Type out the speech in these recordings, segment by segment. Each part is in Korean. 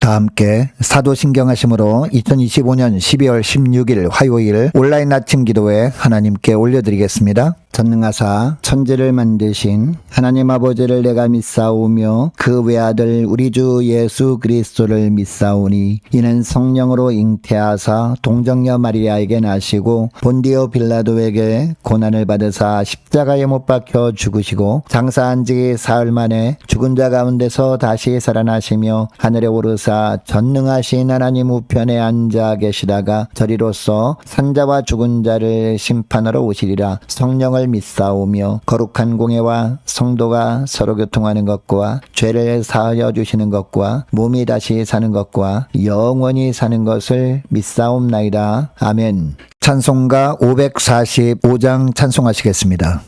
다 함께 사도신경하심으로 2025년 12월 16일 화요일 온라인 아침 기도회 하나님께 올려드리겠습니다. 전능하사 천지를 만드신 하나님 아버지를 내가 믿사오며 그 외아들 우리 주 예수 그리스도를 믿사오니 이는 성령으로 잉태하사 동정녀 마리아에게 나시고 본디오 빌라도에게 고난을 받으사 십자가에 못 박혀 죽으시고 장사한 지 사흘 만에 죽은 자 가운데서 다시 살아나시며 하늘에 오르사 전능하신 하나님 우편에 앉아 계시다가 저리로서 산자와 죽은 자를 심판하러 오시리라. 성령을 믿사오며 거룩한 공예와 성도가 서로 교통하는 것과 죄를 사하여 주시는 것과 몸이 다시 사는 것과 영원히 사는 것을 믿사옵나이다. 아멘. 찬송가 545장 찬송하시겠습니다.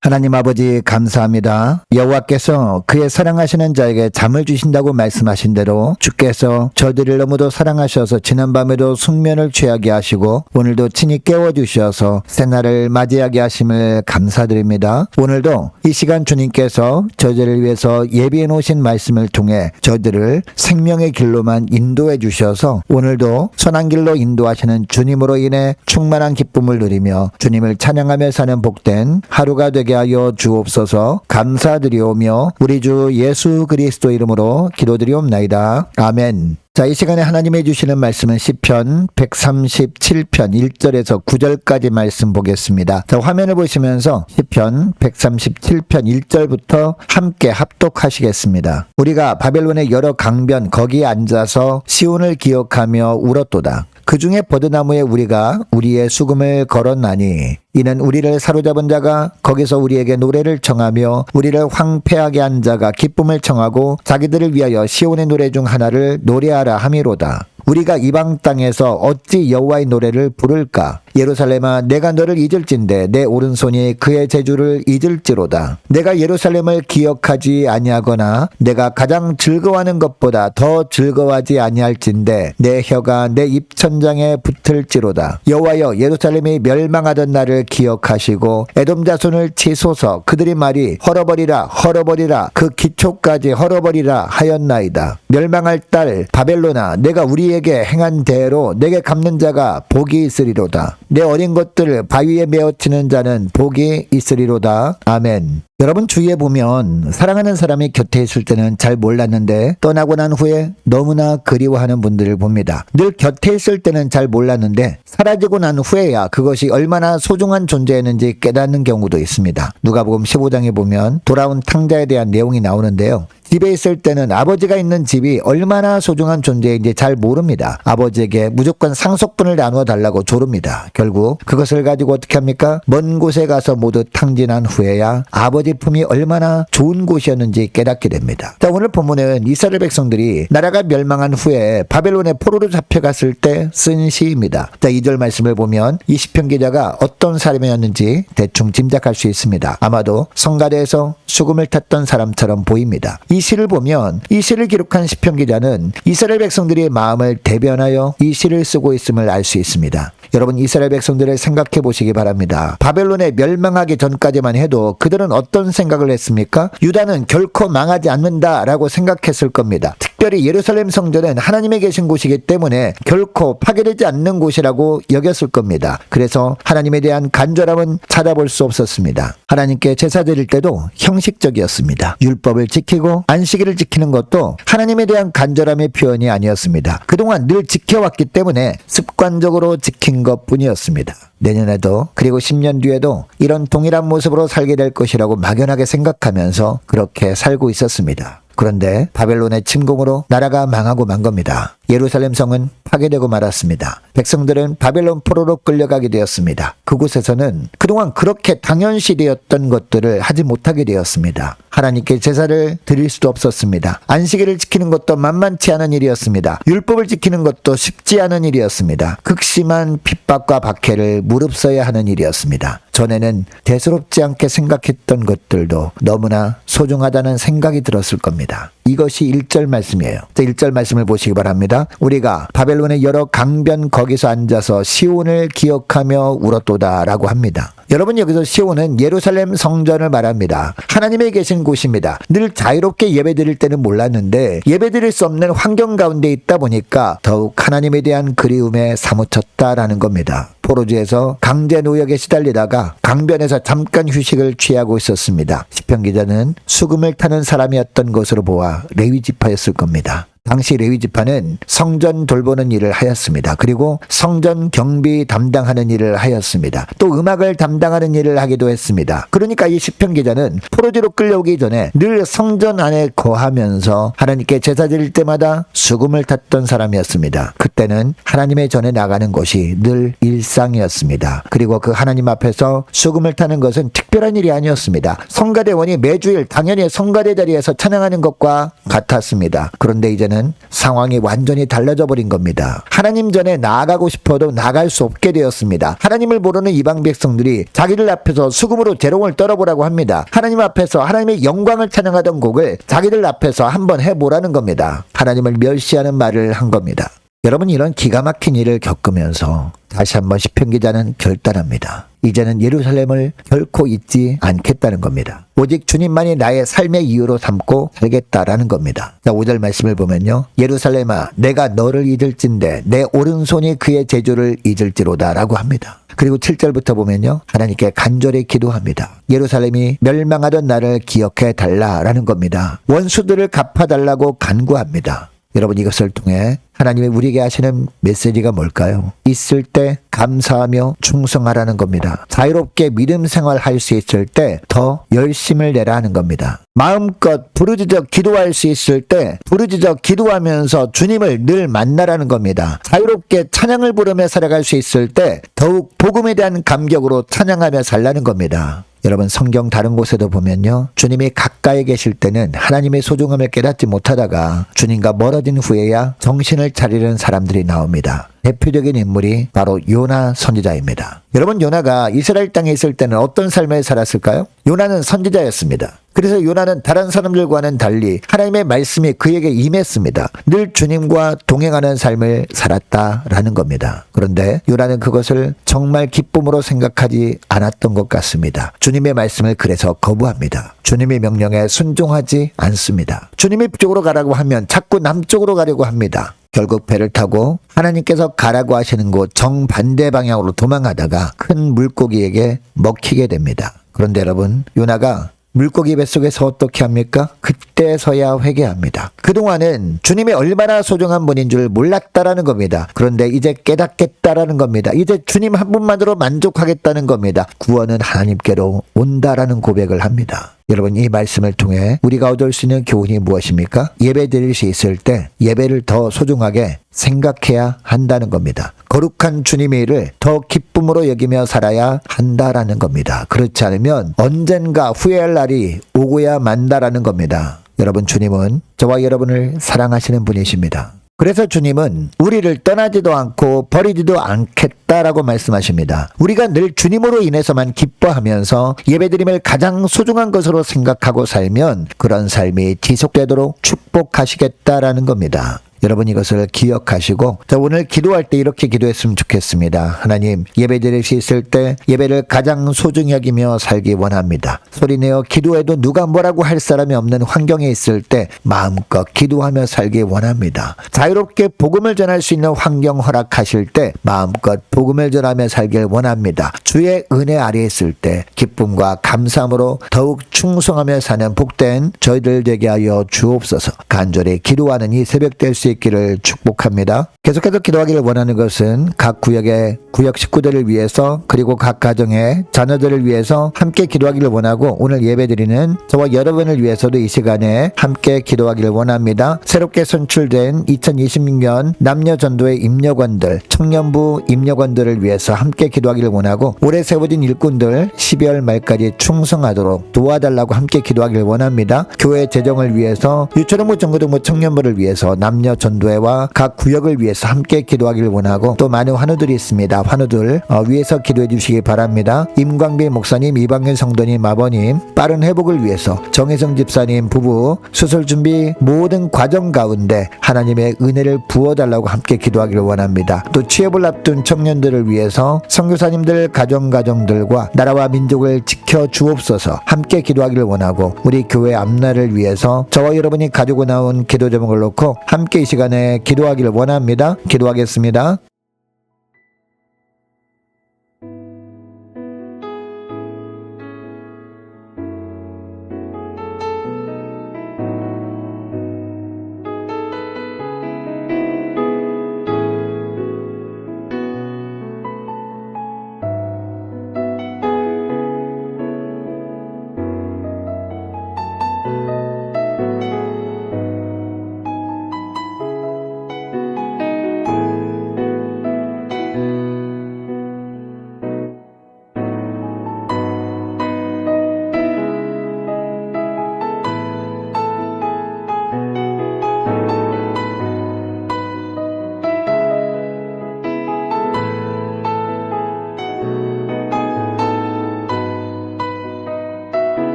하나님 아버지 감사합니다. 여호와께서 그의 사랑하시는 자에게 잠을 주신다고 말씀하신 대로 주께서 저들을 너무도 사랑하셔서 지난밤에도 숙면을 취하게 하시고 오늘도 친히 깨워주셔서 새날을 맞이하게 하심을 감사드립니다. 오늘도 이 시간 주님께서 저들을 위해서 예비해 놓으신 말씀을 통해 저들을 생명의 길로만 인도해 주셔서 오늘도 선한 길로 인도하시는 주님으로 인해 충만한 기쁨을 누리며 주님을 찬양하며 사는 복된 하루가 되게 하여 주옵소서. 감사드리오며 우리 주 예수 그리스도 이름으로 기도드리옵나이다. 아멘. 자, 이 시간에 하나님이 주시는 말씀은 시편 137편 1절에서 9절까지 말씀 보겠습니다. 자, 화면을 보시면서 시편 137편 1절부터 함께 합독하시겠습니다. 우리가 바벨론의 여러 강변 거기에 앉아서 시온을 기억하며 울었도다. 그 중에 버드나무에 우리가 우리의 수금을 걸었나니 이는 우리를 사로잡은 자가 거기서 우리에게 노래를 청하며 우리를 황폐하게 한 자가 기쁨을 청하고 자기들을 위하여 시온의 노래 중 하나를 노래하라 함이로다. 우리가 이방 땅에서 어찌 여호와의 노래를 부를까? 예루살렘아, 내가 너를 잊을진대 내 오른손이 그의 제주를 잊을지로다. 내가 예루살렘을 기억하지 아니하거나 내가 가장 즐거워하는 것보다 더 즐거워하지 아니할진대 내 혀가 내 입천장에 붙을지로다. 여호와여, 예루살렘이 멸망하던 날을 기억하시고 에돔 자손을 치소서. 그들이 말이 헐어버리라 헐어버리라 그 기초까지 헐어버리라 하였나이다. 멸망할 딸 바벨론아, 내가 우리에게 행한 대로 내게 갚는 자가 복이 있으리로다. 내 어린 것들 바위에 메어치는 자는 복이 있으리로다. 아멘. 여러분 주위에 보면 사랑하는 사람이 곁에 있을 때는 잘 몰랐는데 떠나고 난 후에 너무나 그리워하는 분들을 봅니다. 늘 곁에 있을 때는 잘 몰랐는데 사라지고 난 후에야 그것이 얼마나 소중한 존재였는지 깨닫는 경우도 있습니다. 누가복음 15장에 보면 돌아온 탕자에 대한 내용이 나오는데요. 집에 있을 때는 아버지가 있는 집이 얼마나 소중한 존재인지 잘 모릅니다. 아버지에게 무조건 상속분을 나누어 달라고 조릅니다. 결국 그것을 가지고 어떻게 합니까? 먼 곳에 가서 모두 탕진한 후에야 아버지 품이 얼마나 좋은 곳이었는지 깨닫게 됩니다. 자, 오늘 본문은 이스라엘 백성들이 나라가 멸망한 후에 바벨론의 포로로 잡혀갔을 때 쓴 시입니다. 자, 2절 말씀을 보면 이 시편 기자가 어떤 사람이었는지 대충 짐작할 수 있습니다. 아마도 성가대에서 수금을 탔던 사람처럼 보입니다. 이 시를 보면 이 시를 기록한 시편 기자는 이스라엘 백성들의 마음을 대변하여 이 시를 쓰고 있음을 알 수 있습니다. 여러분 이스라엘 백성들을 생각해 보시기 바랍니다. 바벨론에 멸망하기 전까지만 해도 그들은 어떤 생각을 했습니까? 유다는 결코 망하지 않는다라고 생각했을 겁니다. 특별히 예루살렘 성전은 하나님의 계신 곳이기 때문에 결코 파괴되지 않는 곳이라고 여겼을 겁니다. 그래서 하나님에 대한 간절함은 찾아볼 수 없었습니다. 하나님께 제사 드릴 때도 형식적이었습니다. 율법을 지키고 안식일을 지키는 것도 하나님에 대한 간절함의 표현이 아니었습니다. 그동안 늘 지켜왔기 때문에 습관적으로 지킨 것뿐이었습니다. 내년에도 그리고 10년 뒤에도 이런 동일한 모습으로 살게 될 것이라고 막연하게 생각하면서 그렇게 살고 있었습니다. 그런데 바벨론의 침공으로 나라가 망하고 만 겁니다. 예루살렘 성은 파괴되고 말았습니다. 백성들은 바벨론 포로로 끌려가게 되었습니다. 그곳에서는 그동안 그렇게 당연시되었던 것들을 하지 못하게 되었습니다. 하나님께 제사를 드릴 수도 없었습니다. 안식일을 지키는 것도 만만치 않은 일이었습니다. 율법을 지키는 것도 쉽지 않은 일이었습니다. 극심한 핍박과 박해를 무릅써야 하는 일이었습니다. 전에는 대수롭지 않게 생각했던 것들도 너무나 소중하다는 생각이 들었을 겁니다. 이것이 1절 말씀이에요. 1절 말씀을 보시기 바랍니다. 우리가 바벨론의 여러 강변 거기서 앉아서 시온을 기억하며 울었도다 라고 합니다. 여러분 여기서 시온은 예루살렘 성전을 말합니다. 하나님의 계신 곳입니다. 늘 자유롭게 예배드릴 때는 몰랐는데 예배드릴 수 없는 환경 가운데 있다 보니까 더욱 하나님에 대한 그리움에 사무쳤다라는 겁니다. 포로지에서 강제 노역에 시달리다가 강변에서 잠깐 휴식을 취하고 있었습니다. 시편 기자는 수금을 타는 사람이었던 것으로 보아 레위 지파였을 겁니다. 당시 레위 지파는 성전 돌보는 일을 하였습니다. 그리고 성전 경비 담당하는 일을 하였습니다. 또 음악을 담당하는 일을 하기도 했습니다. 그러니까 이 시편 기자는 포로지로 끌려오기 전에 늘 성전 안에 거하면서 하나님께 제사 드릴 때마다 수금을 탔던 사람이었습니다. 그때는 하나님의 전에 나가는 것이 늘 일상이었습니다. 그리고 그 하나님 앞에서 수금을 타는 것은 특별한 일이 아니었습니다. 성가대원이 매주일 당연히 성가대 자리에서 찬양하는 것과 같았습니다. 그런데 이제는 상황이 완전히 달라져 버린 겁니다. 하나님 전에 나아가고 싶어도 나갈 수 없게 되었습니다. 하나님을 모르는 이방 백성들이 자기들 앞에서 수금으로 재롱을 떨어보라고 합니다. 하나님 앞에서 하나님의 영광을 찬양하던 곡을 자기들 앞에서 한번 해보라는 겁니다. 하나님을 멸시하는 말을 한 겁니다. 여러분 이런 기가 막힌 일을 겪으면서 다시 한번 시편 기자는 결단합니다. 이제는 예루살렘을 결코 잊지 않겠다는 겁니다. 오직 주님만이 나의 삶의 이유로 삼고 살겠다라는 겁니다. 자, 5절 말씀을 보면요. 예루살렘아 내가 너를 잊을진대 내 오른손이 그의 재주를 잊을지로다 라고 합니다. 그리고 7절부터 보면요. 하나님께 간절히 기도합니다. 예루살렘이 멸망하던 날을 기억해 달라라는 겁니다. 원수들을 갚아달라고 간구합니다. 여러분 이것을 통해 하나님이 우리에게 하시는 메시지가 뭘까요? 있을 때 감사하며 충성하라는 겁니다. 자유롭게 믿음 생활할 수 있을 때 더 열심을 내라는 겁니다. 마음껏 부르짖어 기도할 수 있을 때 부르짖어 기도하면서 주님을 늘 만나라는 겁니다. 자유롭게 찬양을 부르며 살아갈 수 있을 때 더욱 복음에 대한 감격으로 찬양하며 살라는 겁니다. 여러분 성경 다른 곳에도 보면요. 주님이 가까이 계실 때는 하나님의 소중함을 깨닫지 못하다가 주님과 멀어진 후에야 정신을 차리는 사람들이 나옵니다. 대표적인 인물이 바로 요나 선지자입니다. 여러분 요나가 이스라엘 땅에 있을 때는 어떤 삶을 살았을까요? 요나는 선지자였습니다. 그래서 요나는 다른 사람들과는 달리 하나님의 말씀이 그에게 임했습니다. 늘 주님과 동행하는 삶을 살았다라는 겁니다. 그런데 요나는 그것을 정말 기쁨으로 생각하지 않았던 것 같습니다. 주님의 말씀을 그래서 거부합니다. 주님의 명령에 순종하지 않습니다. 주님이 북쪽으로 가라고 하면 자꾸 남쪽으로 가려고 합니다. 결국 배를 타고 하나님께서 가라고 하시는 곳 정반대 방향으로 도망하다가 큰 물고기에게 먹히게 됩니다. 그런데 여러분 요나가 물고기 뱃속에서 어떻게 합니까? 그때서야 회개합니다. 그동안은 주님이 얼마나 소중한 분인 줄 몰랐다라는 겁니다. 그런데 이제 깨닫겠다라는 겁니다. 이제 주님 한 분만으로 만족하겠다는 겁니다. 구원은 하나님께로 온다라는 고백을 합니다. 여러분, 이 말씀을 통해 우리가 얻을 수 있는 교훈이 무엇입니까? 예배 드릴 수 있을 때 예배를 더 소중하게 생각해야 한다는 겁니다. 거룩한 주님의 일을 더 기쁨으로 여기며 살아야 한다라는 겁니다. 그렇지 않으면 언젠가 후회할 날이 오고야 만다라는 겁니다. 여러분, 주님은 저와 여러분을 사랑하시는 분이십니다. 그래서 주님은 우리를 떠나지도 않고 버리지도 않겠다라고 말씀하십니다. 우리가 늘 주님으로 인해서만 기뻐하면서 예배드림을 가장 소중한 것으로 생각하고 살면 그런 삶이 지속되도록 축복하시겠다라는 겁니다. 여러분, 이것을 기억하시고 오늘 기도할 때 이렇게 기도했으면 좋겠습니다. 하나님, 예배 드릴 수 있을 때 예배를 가장 소중히 여기며 살기 원합니다. 소리내어 기도해도 누가 뭐라고 할 사람이 없는 환경에 있을 때 마음껏 기도하며 살기 원합니다. 자유롭게 복음을 전할 수 있는 환경 허락하실 때 마음껏 복음을 전하며 살길 원합니다. 주의 은혜 아래에 있을 때 기쁨과 감사함으로 더욱 충성하며 사는 복된 저희들 되게 하여 주옵소서. 간절히 기도하는 이 새벽 될 수 있기를 축복합니다. 계속해서 기도하기를 원하는 것은 각 구역의 구역 식구들을 위해서 그리고 각 가정의 자녀들을 위해서 함께 기도하기를 원하고 오늘 예배드리는 저와 여러분을 위해서도 이 시간에 함께 기도하기를 원합니다. 새롭게 선출된 2026년 남녀전도회 임력원들, 청년부 임력원들을 위해서 함께 기도하기를 원하고 올해 세워진 일꾼들 12월 말까지 충성하도록 도와달라고 함께 기도하기를 원합니다. 교회 재정을 위해서 유초등부 중고등부 청년부를 위해서 남녀전도회와 각 구역을 위해서 함께 기도하기를 원하고 또 많은 환우들이 있습니다. 환우들 위해서 기도해 주시기 바랍니다. 임광빈 목사님, 이방현 성도님, 아버님 빠른 회복을 위해서 정혜성 집사님 부부 수술 준비 모든 과정 가운데 하나님의 은혜를 부어달라고 함께 기도하기를 원합니다. 또 취업을 앞둔 청년들을 위해서 선교사님들 가정들과 나라와 민족을 지켜 주옵소서 함께 기도하기를 원하고 우리 교회 앞날을 위해서 저와 여러분이 가지고 나온 기도 제목을 놓고 함께 이 시간에 기도하기를 원합니다. 기도하겠습니다.